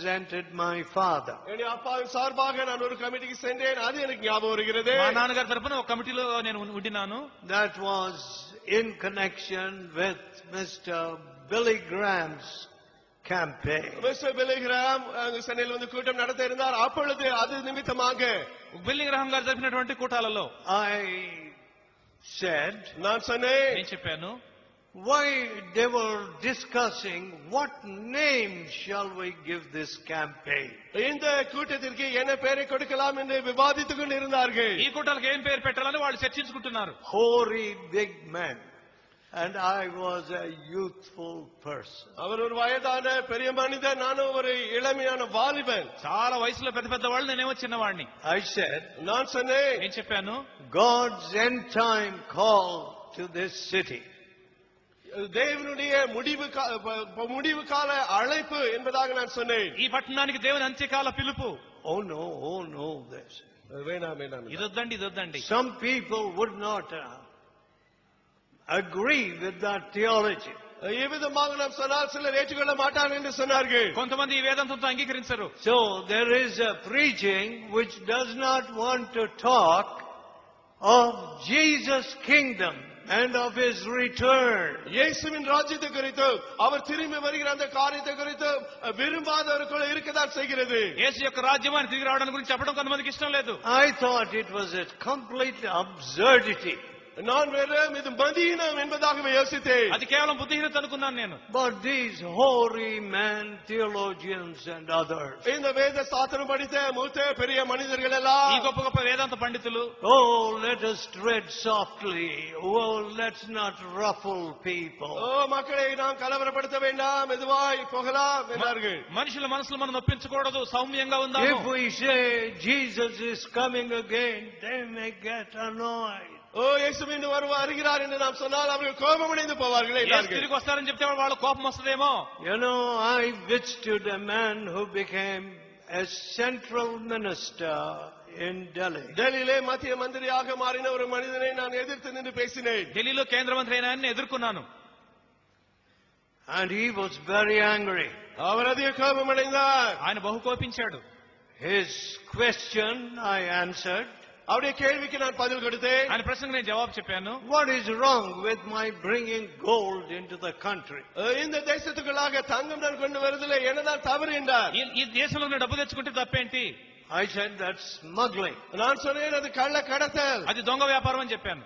represented my father. என்னுடைய அப்பாவின் சார்பாக நான் ஒரு கமிட்டிக்கு சென்றேன். அது எனக்கு ஞாபகம் வருகிறது. మా నాన్నగారి తరపున ఒక కమిటీలో నేను ఉండినాను. That was in connection with Mr. Billy Graham's campaign. Mister Billy gram சென்னையில் வந்து கூட்டம் நடத்த இருந்தார். அப்பொழுது அது நிமித்தமாக బిల్లీ గ్రహం గారు జరిపినటువంటి కూటాలలో I said, நான் சொன்னேன், నేను చెప్పాను, why they were discussing what name shall we give this campaign. இந்த கூட்டத்திற்கு என்ன பெயரை கொடுக்கலாம் என்று விவாதித்துக் கொண்டிருந்தார்கள். ఈ కూటాలకు ఏం పేరు పెట్టాలని వాళ్ళు చర్చించుకుంటున్నారు. Hoary big men. And I was a youthful person. அவர் ஒரு வயதான பெரிய மனிதன், நானும் ஒரு இளமையான வாலிபன். చాలా వయసులో పెద్ద పెద్ద వాళ్ళు, నేనేమో చిన్నవాడిని. I said, நான் சொன்னேன், నేను చెప్పాను, God's end time call to this city. தேவனுடைய முடிவு கால அழைப்பு என்பதாக நான் சொன்னேன். ఈ పట్టణానికి దేవుని అంత్యకాల పిలుపు. Oh no, this. வேணாம். ఇదొద్దండి. Some people would not agree with that theology. விதமாக நாம் சொன்னால் சிலர் ஏற்றுக்கொள்ள மாட்டார்கள் என்று சொன்னார்கள். కొంతమంది ఈ వేదాంతంతో అంగీకరించరు. So there is a preaching which does not want to talk of Jesus' kingdom and of his return. இயேசுவின் ராஜ்யத்தை குறித்து, அவர் திரும்பி வருகிற அந்த காரியத்தை குறித்து விரும்பாதவர்கள் இருக்கதான் செய்கிறது. యేసు యొక్క రాజ్యం అని తిరిగి రావడానికి గురించి చెప్పడం కొంతమందికి ఇష్టం లేదు. I thought it was a complete absurdity. நான் வெறும் இது மதீனம் என்பதாகவே யோசித்தேன். అది కేవలం బుద్ధిహీనత అనుకున్నాను నేను. But these hoary men, theologians and others, இந்த வேத சாஸ்திரம் படித்த மூத்த பெரிய மனிதர்கள் எல்லாம், ఈ గొప్ప గొప్ప వేదాంత పండితులు, oh, let us tread softly. Oh, let's not ruffle people. மக்களை நாம் கலவரப்படுத்த வேண்டாம், மெதுவாய் போகலாம் என்றார்கள். మనుషుల మనసులు మనం నొప్పించకూడదు, సౌమ్యంగా ఉందాము. If we say Jesus is coming again, they may get annoyed. இயேசு மீண்டும் வருகிறார் என்று நாம் சொன்னால் அவர்கள் கோபமடைந்து போவார்கள். తిరిగి వస్తారని చెప్తే వాళ్ళ కోపం వస్తుందేమో. You know, I withstood a man who became a central minister in Delhi. டெல்லியிலே மத்திய மந்திரியாக மாறின ஒரு மனிதனை நான் எதிர்த்து நின்று பேசினேன். ఢిల్లీలో కేంద్ర మంత్రి అయిన ఆయన్ని ఎదుర్కొన్నాను. And he was very angry. அவர் அதிக கோபமடைந்தார். ఆయన బహు కోపించాడు. His question I answered. அவருடைய கேள்விக்கு நான் பதில் கொடுத்தேன். ఆయన ప్రశ్నకు నేను జవాబు చెప్పాను. What is wrong with my bringing gold into the country? இந்த தேசத்துக்குள்ளாக தங்கம் நான் கொண்டு வருவதில்லை, என்னதான் தவறு என்றார். ఈ దేశంలో నేను డబ్బు తెచ్చుకుంటే తప్పేంటి? I said that's smuggling. நான் சொன்னேன் அது కళ్ళ கடத்தல், అది దొంగ వ్యాపారం అని చెప్పాను.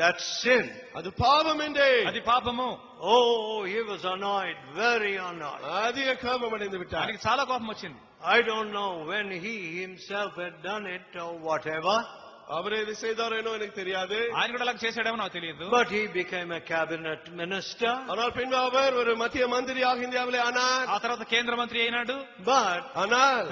That's sin. அது பாவம் என்று. అది పాపము. Oh, he was annoyed, very annoyed. அதிக கோபமடைந்து விட்டார். ఆయనకి చాలా కోపం వచ్చింది. I don't know when he himself had done it or whatever. அவரே இது செய்தாரேனோ எனக்கு தெரியாது. ఆయన కూడా అలా చేశాడేమో నాకు తెలియదు. But he became a cabinet minister. ஆனால் பின்பு அவர் ஒரு மத்திய மந்திரியாக இந்தியாவிலே ஆனார். ఆ తర్వాత కేంద్ర మంత్రి అయినాడు. But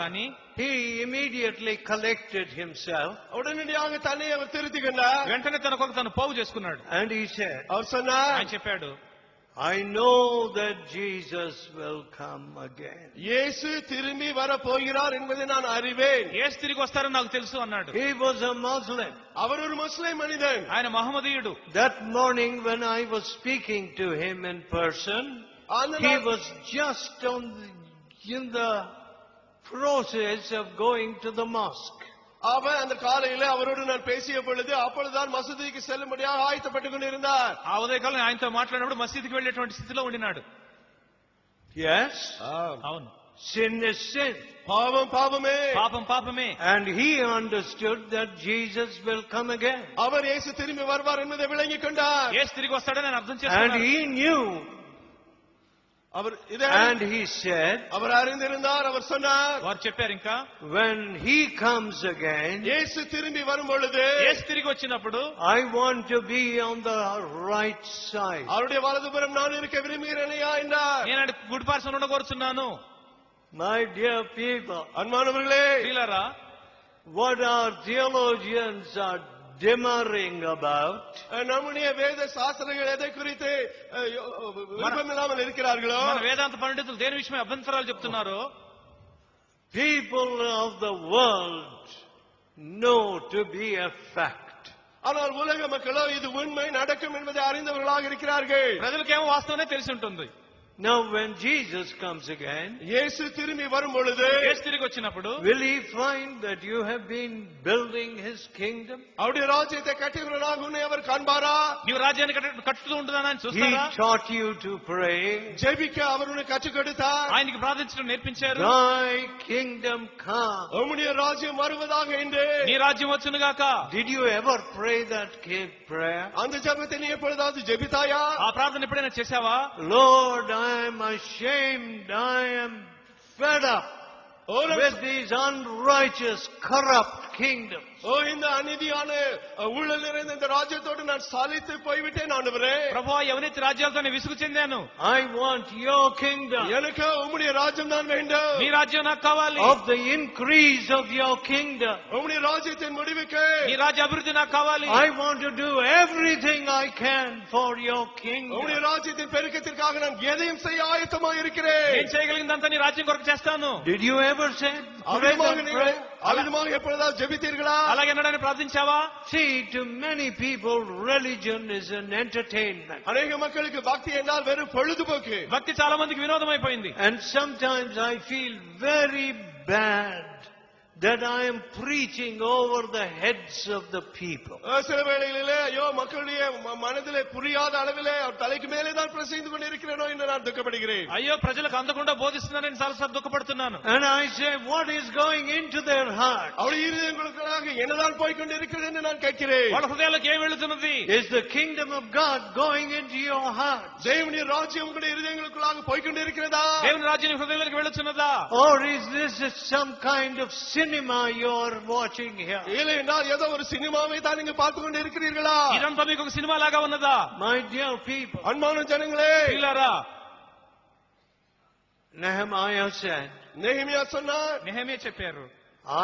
కానీ he immediately collected himself. உடனடியாக தன்னை அவர் திருத்திக் கொண்டார். వెంటనే తన కొరకు తను పోగు చేసుకున్నాడు. And he said, அவர் சொன்னார், ఆయన చెప్పాడు, I know that Jesus will come again. இயேசு திரும்பி வர போகிறார் என்பதை நான் அறிவேன். యేసు తిరిగి వస్తారని నాకు తెలుసు అన్నాడు. He was a Muslim. அவர் ஒரு முஸ்லிம் மனிதன். ఆయన మహమ్మదీయుడు. That morning when I was speaking to him in person, he was just in the process of going to the mosque. அவர் அந்த காலையில அவரோடு நான் பேசிய பொழுது அப்பொழுதுதான் மசூதிக்கு செல்லும்படியாக ஆயத்தப்பட்டுக் கொண்டிருந்தார். ఆ ఉదయకాలం ఆయనతో మాట్లాడినప్పుడు మసీదుకి వెళ్ళేటువంటి స్థితిలో ఉండినాడు. Yes? అవును. Sin is sin. பாவம் பாவமே. పాపం పాపమే. And he understood that Jesus will come again. அவர் இயேசு திரும்பி வருவார் என்பதை விளங்கிக் கொண்டார். యేసు తిరిగి వస్తాడని నేను అర్థం And చేసుకున్నాను. he knew. And he said, அவர் அறிந்திருந்தார். அவர் சொன்னார், వారు చెప్పారు ఇంకా, when he comes again, இயேசு திரும்பி வரும் பொழுது, యేసు తిరిగి వచ్చినప్పుడు I want to be on the right side. அவருடைய வலதுபுறம் நான் இருக்க விரும்புகிறேனையா என்றார். నేను గుడి పార్శ్వన ఉండగోరుచున్నాను. My dear people, அன்பானவர்களே, ప్రియులారా, what our theologians are demurring about, நம்முடைய வேத சாஸ்திரங்கள் எதை குறித்து விருப்பமில்லாமல் இருக்கிறார்களோ, మన వేదాంత పండితులు దేని విషయమై అభ్యంతరాలు చెప్తున్నారో, people of the world know to be a fact. ஆனால் உலக மக்களோ இது உண்மை நடக்கும் என்பதை அறிந்தவர்களாக இருக்கிறார்கள். ప్రజలకేమో వాస్తవమే తెలిసి ఉంటుంది. Now when Jesus comes again, இயேசு திரும்பி வரும் பொழுது యేసు తిరిగి వచ్చినప్పుడు will he find that you have been building his kingdom? அவருடைய ராஜ்யத்தை கட்டுகிறவராக உன்னை அவர் காண்பாரா? నీవు రాజ్యాన్ని కట్టుతూ ఉంటుందని He చూస్తారా? taught you to pray. ஜெபிக்க அவர் உன்னை கற்றுக் கொடுத்தார். ఆయనకి ప్రార్థించడం నేర్పించారు. Thy kingdom come. உம்முடைய ராஜ்யம் வருவதாக என்று. నీ రాజ్యం వచ్చునుగాక. Did you ever pray that prayer? அந்த ஜெபத்தை நீ எப்பொழுதாவது ஜெபித்தாயா? ఆ ప్రార్థన ఎప్పుడైనా చేశావా? Lord, I am ashamed. I am fed up with these unrighteous, corrupt kingdoms. இந்த அநீதியான ஊழல் நிறைந்த இந்த ராஜ்யத்தோடு நான் சாலித்து போய்விட்டேன் ஆண்டவரே. ప్రభువా ఈ అవినీతి రాజ్యాలతో నేను విసుగు చెందాను. I want your kingdom. எனக்கு உம்முடைய ராஜ்யம் தான் வேண்டும். నీ రాజ్యం నాకు కావాలి. Of the increase of your kingdom. உம்முடைய ராஜ்யத்தின் முடிவுக்கு నీ రాజ్య అభివృద్ధి నాకు కావాలి. I want to do everything I can for your kingdom. உம்முடைய ராஜ்யத்தின் பெருக்கத்திற்காக நான் எதையும் செய்ய ஆயத்தமாக இருக்கிறேன். నేను చేయగలిగినంత నీ రాజ్యం కొరకు చేస్తాను. Did you ever say? அவிதமாக எப்பொழுதாவது ஜெபித்தீர்களா? అలాగే ఎన్నడైనా ప్రార్థించావా? See, to many people, religion is an entertainment. అనేక மக்களுக்கு பக்தி என்றால் வெறும் பொழுதுபோக்கு. భక్తి చాలా మందికి వినోదం అయిపోయింది. And sometimes I feel very bad that I am preaching over the heads of the people. சில வேளைகளிலே ஐயோ மக்களுடைய மனதிலே புரியாத அளவிலே தலைக்கு மேலே தான் பிரசங்கித்து கொண்டிருக்கிறேனோ என்று நான் துக்கப்படுகிறேன். అయ్యో ప్రజలకు అందకుండా బోధిస్తున్నానని చాలాసార్లు దుఃఖపడుతున్నాను. And I say, what is going into their heart? அவருடைய இருதயங்களுக்குள்ளாக என்னதான் போய் கொண்டிருக்கிறது என்று நான் கேட்கிறேன். వాళ్ళ హృదయాలకు ఏం వెళుతున్నది? Is the kingdom of God going into your heart? தேவனுடைய ராஜ்யம் உங்களுடைய இருதயங்களுக்குள்ளாக போய் கொண்டிருக்கிறதா? దేవుని రాజ్యం హృదయాలకు వెళుతున్నదా? Or is this some kind of cinema you are watching here? இல்லை என்றால் ஏதோ ஒரு சினிமாவை தான் நீங்க பார்த்து கொண்டு இருக்கிறீர்களா? ఇదంతా మీకు ఒక సినిమా లాగా ఉన్నదా? My dear people, அன்பான ஜனங்களே, పిల్లారా, Nehemiah said, நெகேமியா சொன்னார், నెహెమియా చెప్పారు,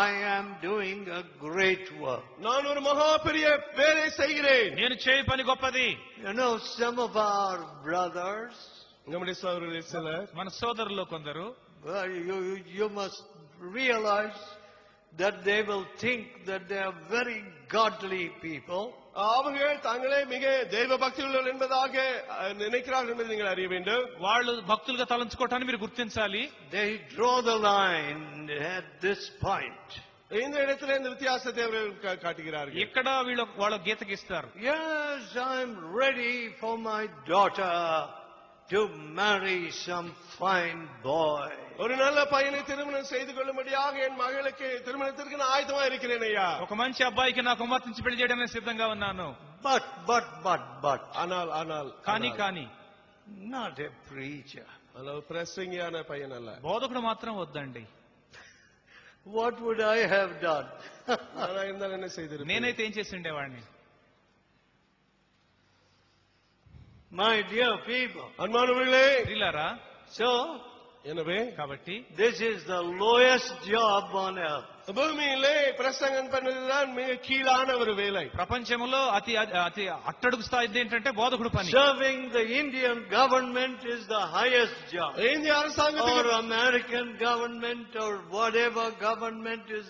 I am doing a great work. நான் ஒரு மகா பெரிய வேலை செய்கிறேன். నేను చేయ పని గొప్పది. You know, some of our brothers, நம்முடைய சகோதரர்கள் சிலர், మన సోదరుల్లో కొందరు you must realize that they will think that they are very godly people. அவர்கள் தாங்களே மிக தெய்வ பக்தி உள்ளவர்கள் என்பதாக நினைக்கிறார்கள் என்பதை நீங்கள் அறிய வேண்டும். వాళ్ళు భక్తులుగా తలంచుకోవటాన్ని మీరు గుర్తించాలి. They draw the line at this point. இந்த இடத்துல இந்த வித்தியாசத்தை அவர்கள் காட்டுகிறார்கள். ఇక్కడ వాళ్ళ గీత గీస్తారు. Yes, I'm ready for my daughter to marry some fine boy. ஒரு நல்ல பையனை திருமணம் செய்து கொள்ளும்படியாக என் மகளுக்கு திருமணத்திற்கு நான் ஆயத்தமா இருக்கிறேன் ஐயா. ఒక మంచి అబ్బాయికి నా కుమార్తెని పెళ్లి చేయడానికి సిద్ధంగా ఉన్నాను. But ஆனால் కానీ not a preacher. பிரசங்கியான பையன் அல்ல. బోధకుడు మాత్రం వద్దండి. What would I have done? நான் இருந்தால் என்ன செய்திருப்பேன்? నేనైతే ఏం చేసి ఉండేవాడిని? My dear people. அன்பானவர்களே, ప్రియులారా, So, எனவே కాబట్టి this is the lowest job on earth. பூமியிலே பிரசங்கம் பண்ணுவதுதான் மிக கீழான ஒரு வேலை. ప్రపంచంలో అతి అట్టడుగు స్థాయి ఏంటంటే బోధకుడు పని. Serving the Indian government is the highest job. இந்திய அரசாங்கத்துக்கு Or American government or whatever government is